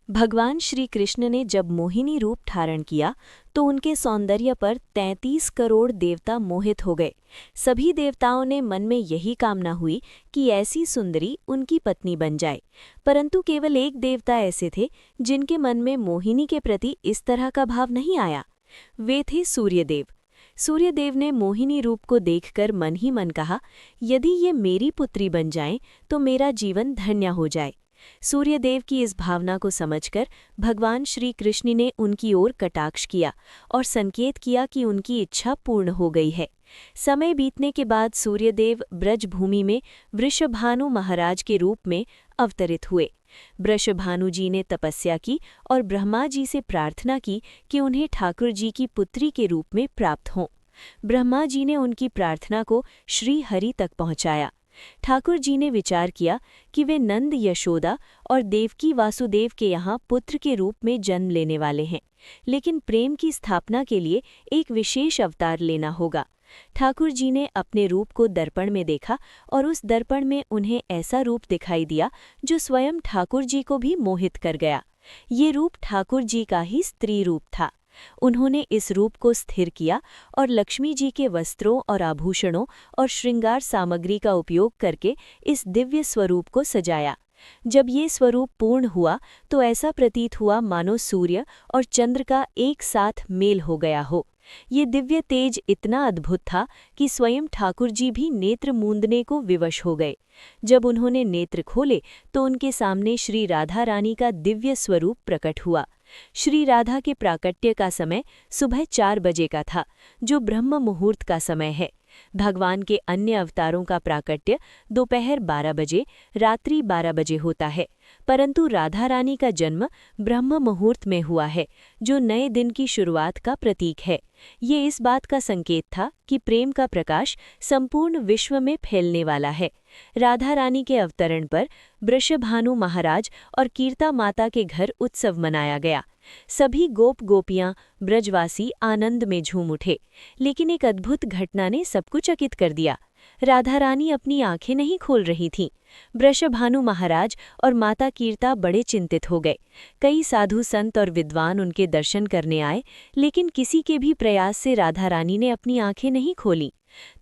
भगवान श्री कृष्ण ने जब मोहिनी रूप धारण किया तो उनके सौंदर्य पर 33 करोड़ देवता मोहित हो गए। सभी देवताओं ने मन में यही कामना हुई कि ऐसी सुंदरी उनकी पत्नी बन जाए, परंतु केवल एक देवता ऐसे थे जिनके मन में मोहिनी के प्रति इस तरह का भाव नहीं आया। वे थे सूर्यदेव। सूर्यदेव ने मोहिनी रूप को देखकर मन ही मन कहा, यदि ये मेरी पुत्री बन जाएं तो मेरा जीवन धन्य हो जाए। सूर्यदेव की इस भावना को समझकर भगवान श्री कृष्ण ने उनकी ओर कटाक्ष किया और संकेत किया कि उनकी इच्छा पूर्ण हो गई है। समय बीतने के बाद सूर्यदेव ब्रजभूमि में वृषभानु महाराज के रूप में अवतरित हुए। वृषभानु जी ने तपस्या की और ब्रह्मा जी से प्रार्थना की कि उन्हें ठाकुर जी की पुत्री के रूप में प्राप्त हों। ब्रह्मा जी ने उनकी प्रार्थना को श्री हरि तक पहुंचाया। ठाकुर जी ने विचार किया कि वे नंद यशोदा और देवकी वासुदेव के यहाँ पुत्र के रूप में जन्म लेने वाले हैं, लेकिन प्रेम की स्थापना के लिए एक विशेष अवतार लेना होगा। ठाकुर जी ने अपने रूप को दर्पण में देखा और उस दर्पण में उन्हें ऐसा रूप दिखाई दिया जो स्वयं ठाकुर जी को भी मोहित कर गया। ये रूप ठाकुर जी का ही स्त्री रूप था। उन्होंने इस रूप को स्थिर किया और लक्ष्मी जी के वस्त्रों और आभूषणों और श्रृंगार सामग्री का उपयोग करके इस दिव्य स्वरूप को सजाया। जब ये स्वरूप पूर्ण हुआ तो ऐसा प्रतीत हुआ मानो सूर्य और चंद्र का एक साथ मेल हो गया हो। ये दिव्य तेज इतना अद्भुत था कि स्वयं ठाकुर जी भी नेत्र मूंदने को विवश हो गए। जब उन्होंने नेत्र खोले तो उनके सामने श्री राधा रानी का दिव्य स्वरूप प्रकट हुआ। श्री राधा के प्राकट्य का समय सुबह 4 बजे का था, जो ब्रह्म मुहूर्त का समय है। भगवान के अन्य अवतारों का प्राकट्य दोपहर 12 बजे, रात्रि 12 बजे होता है, परंतु राधा रानी का जन्म ब्रह्म मुहूर्त में हुआ है, जो नए दिन की शुरुआत का प्रतीक है। ये इस बात का संकेत था कि प्रेम का प्रकाश संपूर्ण विश्व में फैलने वाला है। राधा रानी के अवतरण पर वृषभानु महाराज और कीर्ता माता के घर उत्सव मनाया गया। सभी गोप गोपियां ब्रजवासी आनंद में झूम उठे, लेकिन एक अद्भुत घटना ने सबको चकित कर दिया। राधा रानी अपनी आंखें नहीं खोल रही थीं। वृषभानु महाराज और माता कीर्ता बड़े चिंतित हो गए। कई साधु संत और विद्वान उनके दर्शन करने आए, लेकिन किसी के भी प्रयास से राधा रानी ने अपनी आंखें नहीं खोलीं।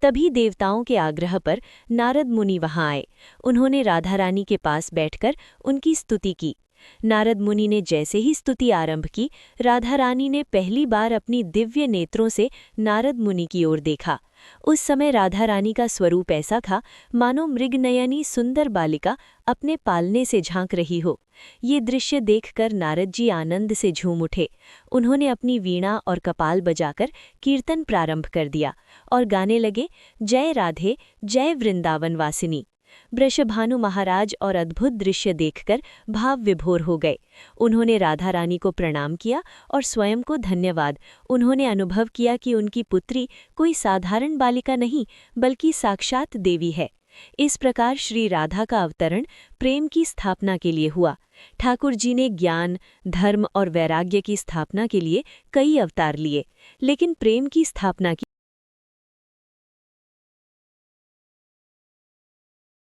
तभी देवताओं के आग्रह पर नारद मुनि वहां आए। उन्होंने राधा रानी के पास बैठकर उनकी स्तुति की। नारद मुनि ने जैसे ही स्तुति आरंभ की, राधा रानी ने पहली बार अपनी दिव्य नेत्रों से नारद मुनि की ओर देखा। उस समय राधा रानी का स्वरूप ऐसा था मानो मृगनयनी सुंदर बालिका अपने पालने से झांक रही हो। ये दृश्य देखकर नारद जी आनंद से झूम उठे। उन्होंने अपनी वीणा और कपाल बजाकर कीर्तन प्रारंभ कर दिया और गाने लगे, जय राधे जय वृंदावन वासिनी। वृषभानु महाराज और अद्भुत दृश्य देखकर भाव विभोर हो गए। उन्होंने राधा रानी को प्रणाम किया और स्वयं को धन्यवाद। उन्होंने अनुभव किया कि उनकी पुत्री कोई साधारण बालिका नहीं, बल्कि साक्षात देवी है। इस प्रकार श्री राधा का अवतरण प्रेम की स्थापना के लिए हुआ। ठाकुर जी ने ज्ञान, धर्म और वैराग्य की स्थापना के लिए कई अवतार लिए, लेकिन प्रेम की स्थापना की